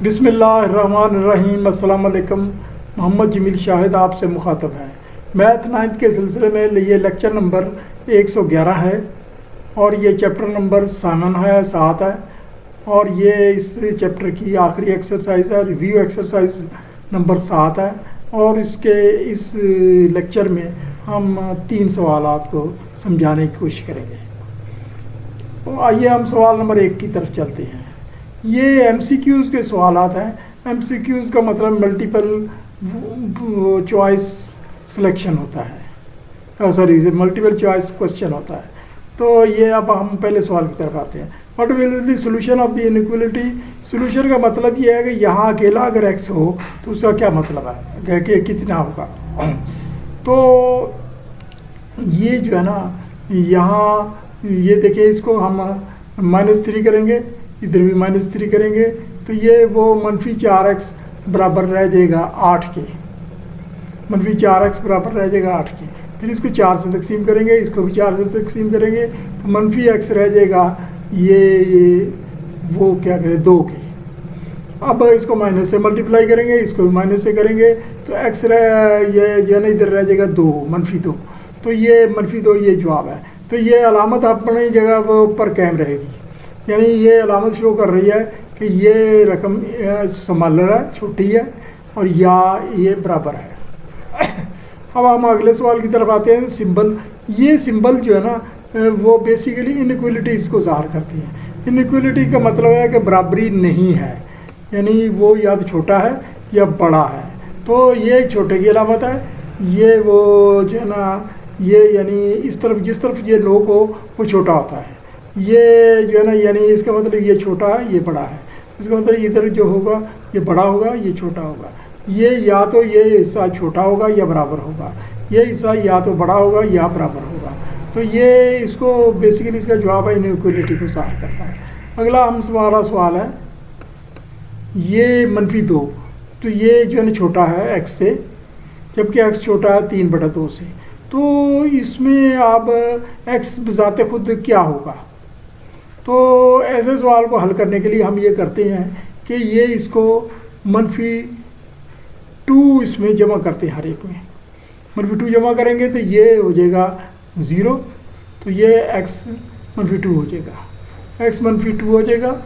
बिस्मिल्लाहिर्रहमानिर्रहीम। अस्सलाम वालेकुम। मोहम्मद जमील शाहिद आपसे मुखातब है। मैथ 9th के सिलसिले में ये लेक्चर नंबर 111 है और ये चैप्टर नंबर 7 है और ये इस चैप्टर की आखिरी एक्सरसाइज है। रिव्यू एक्सरसाइज नंबर 7 है और इस लेक्चर में हम 3 सवाल आपको समझाने की कोशिश करेंगे। तो आइए हम सवाल नंबर 1 की तरफ चलते हैं। ये MCQs के सवालात हैं। MCQs का मतलब मल्टीपल चॉइस सिलेक्शन होता है, सॉरी मल्टीपल चॉइस क्वेश्चन होता है। तो ये अब हम पहले सवाल की तरफ आते हैं। What will be the solution of the inequality. Solution का मतलब ये है कि यहाँ अकेला अगर x हो तो उसका क्या मतलब है कि कितना होगा। तो ये जो है ना, यहाँ ये देखिए, इसको हम -3 करेंगे, इधर भी -3 करेंगे तो ये वो -4x बराबर रह जाएगा 8 के। -4x बराबर रह जाएगा 8 के। फिर इसको 4 से तकसीम करेंगे, इसको भी 4 से तकसीम करेंगे तो -x रह जाएगा ये वो क्या करें 2 के। अब इसको माइनस से मल्टीप्लाई करेंगे, इसको भी माइनस से करेंगे तो x ये जो है ना इधर रह जाएगा 2 -2। तो ये -2 ये जवाब है। तो ये अलामत अपनी जगह वो ऊपर कायम रहेगी, यानी ये अलामत शो कर रही है कि ये रकम स्मॉलर है, छोटी है, और या ये बराबर है। अब हम अगले सवाल की तरफ आते हैं। सिंबल, ये सिंबल जो है ना वो बेसिकली इनइक्वालिटीज़ को ज़ाहिर करती है। इनइक्वालिटी का मतलब है कि बराबरी नहीं है, यानी वो या तो छोटा है या बड़ा है। तो ये छोटे की अलामत है, ये वो जो है ना ये यानी इस तरफ जिस तरफ ये लोग हो वो छोटा होता है। ये जो है ना यानी इसका मतलब ये छोटा है, ये बड़ा है। इसका मतलब इधर जो होगा ये बड़ा होगा, ये छोटा होगा। ये या तो ये हिस्सा छोटा होगा या बराबर होगा, ये हिस्सा या तो बड़ा होगा या बराबर होगा। तो ये इसको बेसिकली इसका जवाब है, इनइक्वालिटी को ज़ाहिर करता है। अगला हमारा सवाल है ये -2। तो ये जो है ना छोटा है x से, जबकि x छोटा है 3/2 से। तो इसमें अब x बजाते खुद क्या होगा। तो ऐसे सवाल को हल करने के लिए हम ये करते हैं कि ये इसको -2 इसमें जमा करते हैं, हर एक में -2 जमा करेंगे तो ये हो जाएगा 0। तो ये x -2 हो जाएगा, x -2 हो जाएगा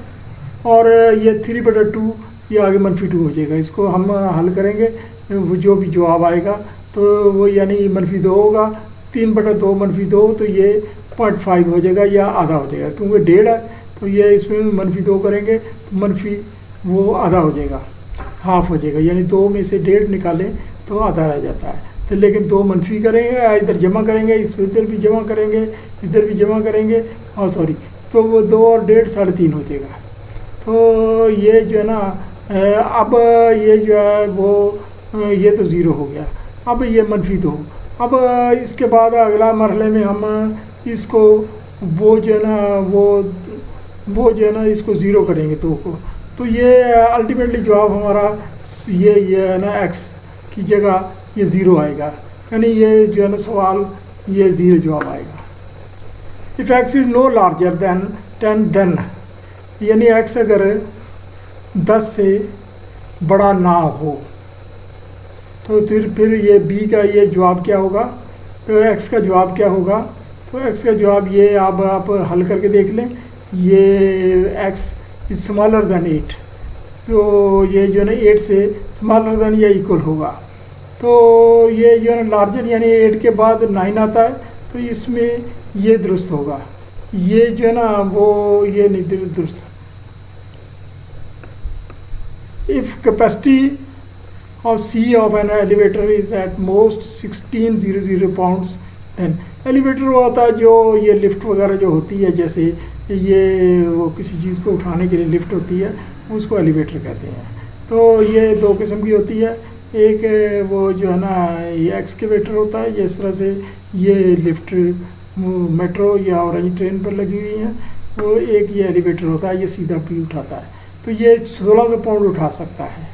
और ये 3/2 ये आगे -2 हो जाएगा। इसको हम हल करेंगे, वो जो भी जवाब आएगा तो वो यानी -2 होगा। 3/2 -2 तो ये 0.5 हो जाएगा या आधा हो जाएगा, क्योंकि 1.5 है तो ये इसमें -2 करेंगे तो वो आधा हो जाएगा, हाफ हो जाएगा, यानी 2 में से 1.5 निकालें तो आधा रह जाता है। तो लेकिन 2 मनफी करेंगे, इधर जमा करेंगे, इधर भी जमा करेंगे, इधर भी जमा करेंगे, और सॉरी तो वो 2 और 1.5 3.5 हो जाएगा। तो ये जो है ना अब ये जो है वो ये तो 0 हो गया। अब ये -2। अब इसके बाद अगला मरहले में हम इसको वो जो है ना वो जो है ना इसको 0 करेंगे 2 को। तो ये अल्टीमेटली जवाब हमारा ये है ना x की जगह ये 0 आएगा, यानी ये जो है ना सवाल ये 0 जवाब आएगा। If x is no larger than 10 then, यानी x अगर 10 से बड़ा ना हो तो फिर ये b का ये जवाब क्या होगा। तो x का जवाब क्या होगा। तो x का जवाब ये आप हल करके देख लें, ये x इज स्मॉलर दैन 8। तो ये जो है ना 8 से स्मॉलर दैन या इक्वल होगा। तो ये जो है ना लार्जर यानी 8 के बाद 9 आता है, तो इसमें ये दुरुस्त होगा। ये जो है ना वो ये नहीं दुरुस्त। इफ़ कैपेसिटी और C of an elevator is at most 1600 pounds, then elevator वो होता है जो ये लिफ्ट वगैरह जो होती है, जैसे ये वो किसी चीज़ को उठाने के लिए लिफ्ट होती है, उसको एलिवेटर कहते हैं। तो ये 2 किस्म की होती है, एक वो जो है ना ये एक्सकेवेटर होता है, इस तरह से ये लिफ्ट मेट्रो या ऑरेंज ट्रेन पर लगी हुई है, वो एक ये एलिवेटर होता है, ये सीधा भी उठाता है। तो ये 1600 पाउंड उठा सकता है।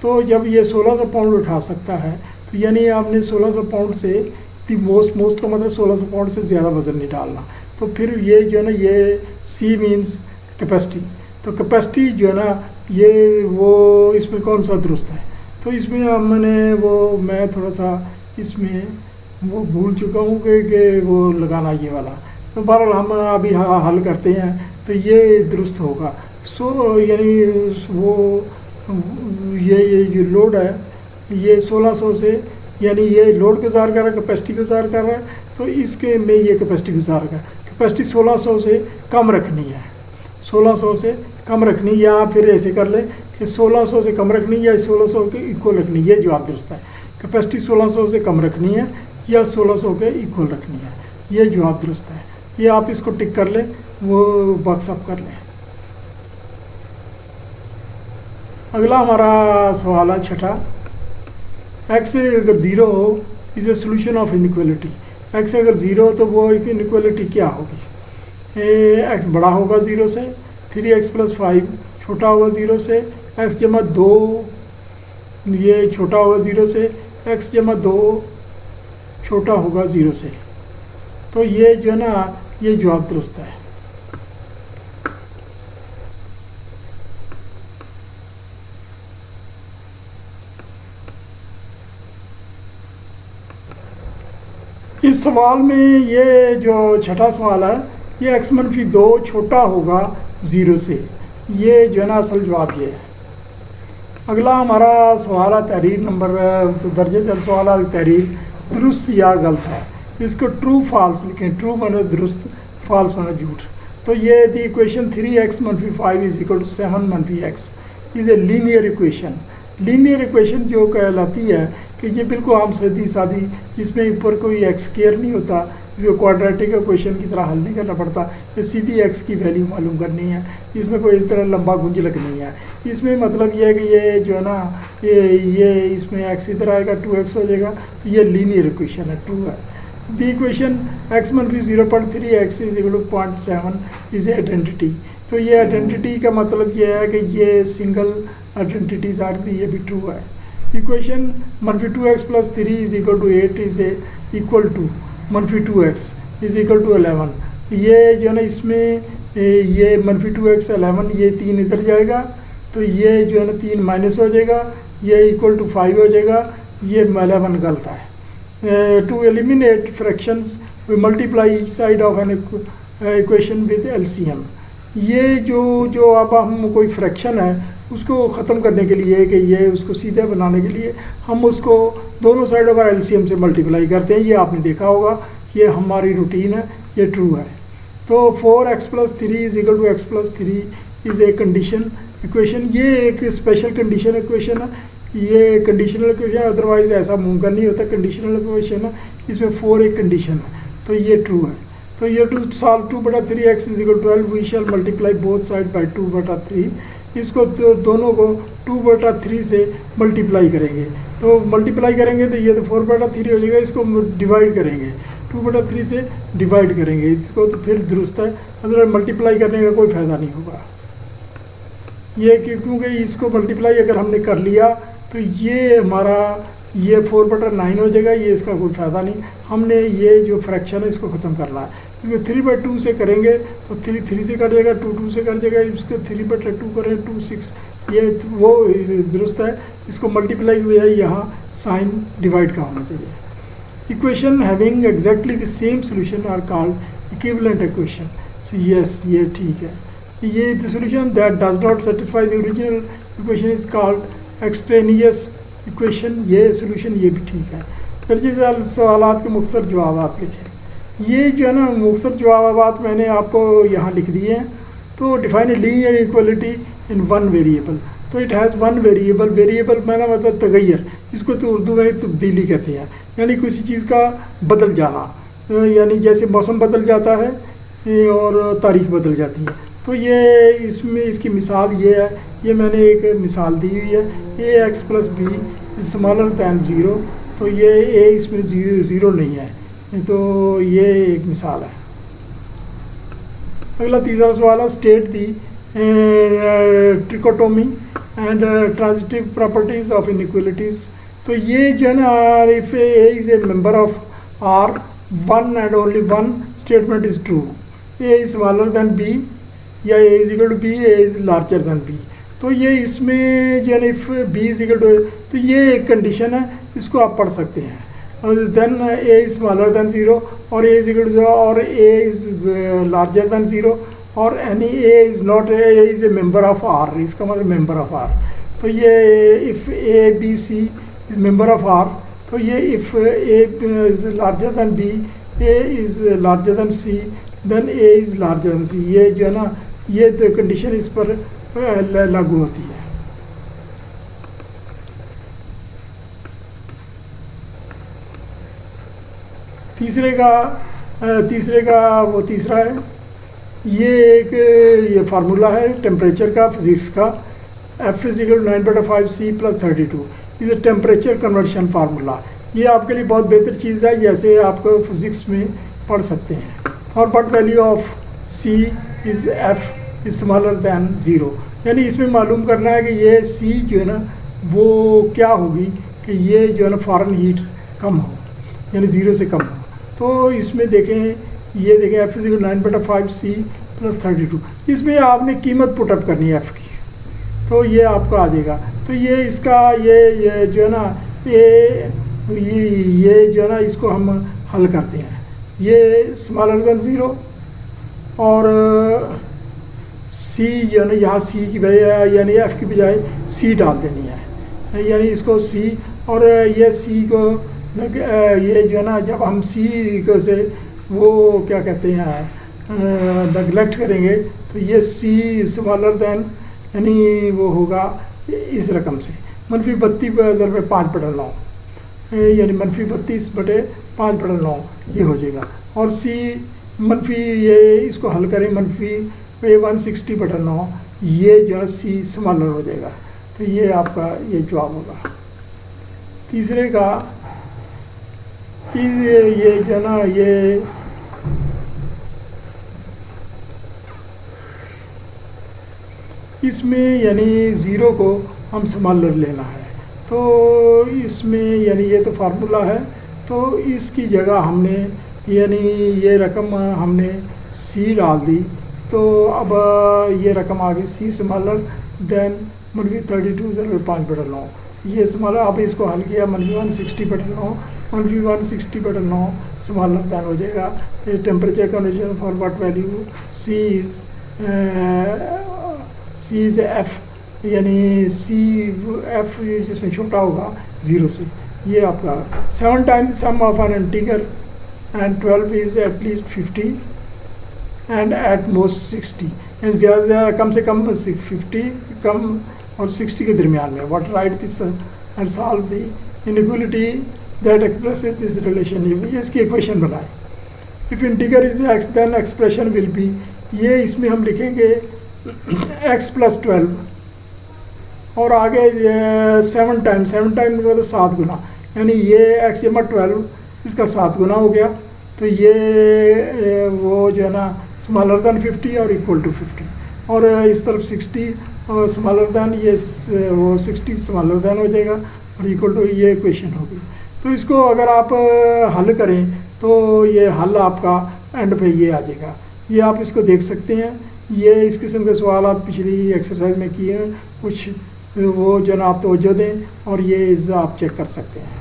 तो जब ये 1600 पाउंड उठा सकता है तो यानी आपने 1600 पाउंड से मोस्ट का मतलब 1600 पाउंड से ज़्यादा वज़न नहीं डालना। तो फिर ये जो है ना ये C मीन्स कैपेसिटी। तो कैपेसिटी जो है ना ये वो इसमें कौन सा दुरुस्त है। तो इसमें मैंने वो मैं थोड़ा सा इसमें वो भूल चुका हूँ कि वो लगाना ये वाला। तो बहरहाल हम अभी हल करते हैं। तो ये दुरुस्त होगा। सो यानी वो ये जो लोड है ये 1600 से, यानी ये लोड को ज़ाहिर कर रहा है, कैपेसिटी को ज़ाहिर कर रहा है। तो इसके में ये कैपेसिटी को ज़ाहिर कर, कैपेसिटी 1600 से कम रखनी है, 1600 से कम रखनी, या फिर ऐसे कर ले कि 1600 से कम रखनी या 1600 के इक्वल रखनी। ये जवाब दुरुस्त है। कैपेसिटी 1600 से कम रखनी है या 1600 के इक्वल रखनी है, ये जवाब दुरुस्त है। ये आप इसको टिक कर लें, वो बॉक्स अप कर लें। अगला हमारा सवाल है छठा। एक्स अगर ज़ीरो हो is a solution of inequality. X अगर ज़ीरो हो तो वो इनइक्वालिटी क्या होगी। एक्स बड़ा होगा ज़ीरो से, 3x + 5 छोटा होगा ज़ीरो से, x जमा 2 ये छोटा होगा ज़ीरो से, x जमा 2 छोटा होगा ज़ीरो से। तो ये जो है ना, ये जवाब दुरुस्त है। इस सवाल में ये जो छठा सवाल है, ये x - 2 छोटा होगा ज़ीरो से, ये जो है ना असल जवाब ये है। अगला हमारा सवाल है तहरीर नंबर, तो दर्जे चंद सवाल है तहरीर दुरुस्त या गलत है। इसको ट्रू फॉल्स लिखें। ट्रू माने दुरुस्त, फॉल्स माने झूठ। तो ये the equation 3x - 5 = 7 - x is a linear equation. Linear equation जो कहलाती है कि ये बिल्कुल आम सीधी सादी, जिसमें ऊपर कोई x² नहीं होता, जिसको क्वाड्रेटिक इक्वेशन की तरह हल नहीं करना पड़ता। ये सीधी x की वैल्यू मालूम करनी है, इसमें कोई इस तरह लंबा गुंज लगनी है। इसमें मतलब ये है कि ये जो है ना, ये इसमें x इधर आएगा, 2x हो जाएगा। तो ये लीनियर इक्वेशन है, ट्रू है। The equation x - 0.3x = 0.7 is identity. तो ये आइडेंटिटी का मतलब ये है कि ये सिंगल आइडेंटिटीज आर, ये भी ट्रू है। Equation -2x + 3 = 8 is equal to -2x = 11। ये जो है ना, इसमें ये -2x 11, ये 3 इधर जाएगा, तो ये जो है ना 3 माइनस हो जाएगा, ये इक्वल टू 5 हो जाएगा। ये 11 गलत है। To eliminate fractions we multiply each side of an equation with LCM. ये जो अब हम कोई फ्रैक्शन है उसको ख़त्म करने के लिए, कि ये उसको सीधे बनाने के लिए हम उसको दोनों साइडों का एलसीएम से मल्टीप्लाई करते हैं। ये आपने देखा होगा, ये हमारी रूटीन है, ये ट्रू है। तो 4x + 3 = x + 3 is a condition equation. ये एक स्पेशल कंडीशन इक्वेशन है, ये कंडीशनल इक्वेशन, अदरवाइज ऐसा मुमकिन नहीं होता। कंडीशनल इक्वेशन है, इसमें 4 एक कंडीशन है, तो ये ट्रू है। तो ये to solve 2/3x = 12 we shall multiply both side by 2/3। इसको तो दोनों को 2/3 से मल्टीप्लाई करेंगे। तो मल्टीप्लाई करेंगे तो ये तो 4/3 हो जाएगा। इसको डिवाइड करेंगे, 2/3 से डिवाइड करेंगे इसको, तो फिर दुरुस्त है। अदरवाइज मल्टीप्लाई करने का कोई फ़ायदा नहीं होगा। ये क्योंकि इसको मल्टीप्लाई अगर हमने कर लिया तो ये हमारा ये 4/9 हो जाएगा, ये इसका कोई फ़ायदा नहीं। हमने ये जो फ्रैक्शन है इसको ख़त्म करना है, क्योंकि 3/2 से करेंगे तो 3 से कट जाएगा, 2 से कट जाएगा, इसको 3/2 करें 2 6, ये वो दुरुस्त है। इसको मल्टीप्लाई हुआ है, यहाँ साइन डिवाइड का होना चाहिए। Equation having exactly the same solution are called equivalent equation. So yes, ये ठीक है। ये the solution that does not satisfy the original equation is called extraneous equation. ये सोल्यूशन ये भी ठीक है। दर्जे सवालात के मुख्तसर जवाब लिखें। ये जो है ना मुख्तसर जवाब मैंने आपको यहाँ लिख दिए हैं। तो define linear equality in one variable. तो it has one variable. Variable मैंने मतलब तगैर, इसको तो उर्दू में तब्दीली कहते हैं, यानी किसी चीज़ का बदल जाना, यानी जैसे मौसम बदल जाता है और तारीख बदल जाती है। तो ये इसमें इसकी मिसाल ये है, ये मैंने एक मिसाल दी हुई है, ax + b स्मॉलर दैन 0। तो ये a इसमें ज़ीरो नहीं है, तो ये एक मिसाल है। अगला तीसरा सवाल है, state the trichotomy and transitive properties of inequalities. तो ये जो है ना, if a is a member of R, one and only one statement is true. a is smaller than b, या a is equal to b, a is larger than b। तो ये इसमें जो है if B is equal to, तो ये एक condition है, इसको आप पढ़ सकते हैं। और then A is smaller than 0 और ए इज इक्वल टू 0 और ए इज लार्जर देन 0 और any A is not, A is a member of R, इसका मतलब मेंबर ऑफ आर। तो ये if A B C is member of R, तो ये if A is larger than B, A is larger than C, then A is larger than C, ये जो है ना ये कंडीशन इस पर लागू होती है। तीसरे का वो तीसरा है, ये फार्मूला है टेम्परेचर का, फिजिक्स का, F is equal 9/5 C + 32 is a temperature conversion formula. ये आपके लिए बहुत बेहतर चीज़ है, जैसे आप फिजिक्स में पढ़ सकते हैं। For what value of C is F is smaller than 0, यानी इसमें मालूम करना है कि ये C जो है ना वो क्या होगी कि ये जो है ना फॉरेन हीट कम हो, यानी 0 से कम हो। तो इसमें देखें, ये देखें F इज इक्वल 9/5 C + 32, इसमें आपने कीमत पुटअप करनी है F की, तो ये आपको आ जाएगा। तो ये इसका ये जो है ना ये जो है ना इसको हम हल करते हैं। ये स्मॉलर देन 0 और C जो है ना यहाँ C की बजाय यानी F की बजाय C डाल देनी है, यानी इसको C, और ये C को ये जो है ना जब हम C को से वो क्या कहते हैं नेगलेक्ट करेंगे, तो ये C स्मॉलर देन यानी वो होगा इस रकम से -32/5/9, यानी -32/5/9 ये हो जाएगा। और C मनफी ये इसको हल करें -160/9, ये जो है C स्मॉलर हो जाएगा। तो ये आपका ये जवाब होगा। तीसरे का ये जो है ना ये इसमें यानी 0 को हम स्मॉलर लेना है, तो इसमें यानी ये तो फार्मूला है, तो इसकी जगह हमने यानी ये रकम हमने C डाल दी, तो अब ये रकम आ गई C स्मॉलर देन -32/5/9, ये स्मॉलर। अब इसको हल किया -160/9, -160/9 स्मॉलर देन हो जाएगा। Temperature condition for what value C is F, यानी F जिसमें छोटा होगा 0 से। ये आपका 7 times sum of an integer and 12 is at least 50 and at most 60, यानी ज़्यादा कम से कम 50 कम और 60 के दरमियान में। What write this and solve the inequality that expresses this relation, ये इसकी इक्वेशन बनाए। If integer is x then expression will be, ये इसमें हम लिखेंगे x + 12 और आगे 7 टाइम्स मतलब 7 गुना, यानी ये x जमा 12 इसका 7 गुना हो गया। तो ये वो जो है ना स्मॉलर देन 50 और इक्वल टू 50, और इस तरफ 60 और स्मॉलर देन ये वो 60 स्मॉलर देन हो जाएगा और इक्वल टू, ये इक्वेशन होगी। तो इसको अगर आप हल करें तो ये हल आपका एंड पे ये आ जाएगा। ये आप इसको देख सकते हैं, ये इस किस्म के सवाल आप पिछली एक्सरसाइज में किए हैं, कुछ वो जो ना आप तवज्जो दें और ये आप चेक कर सकते हैं।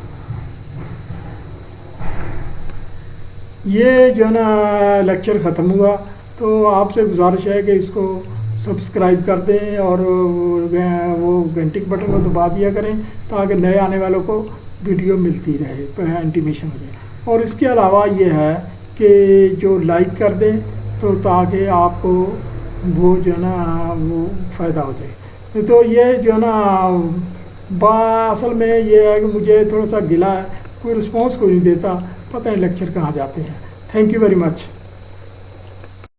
ये जो ना लेक्चर ख़त्म हुआ, तो आपसे गुजारिश है कि इसको सब्सक्राइब कर दें और वो घंटी के बटन को दबा दिया करें ताकि नए आने वालों को वीडियो मिलती रहे, इंटीमेशन हो जाए। और इसके अलावा ये है कि जो लाइक कर दें तो ताकि आपको वो जो ना वो फ़ायदा हो जाए। तो ये जो ना असल में ये है कि मुझे थोड़ा सा गिला है, कोई रिस्पॉन्स कोई नहीं देता, पता नहीं लेक्चर कहाँ जाते हैं। Thank you very much.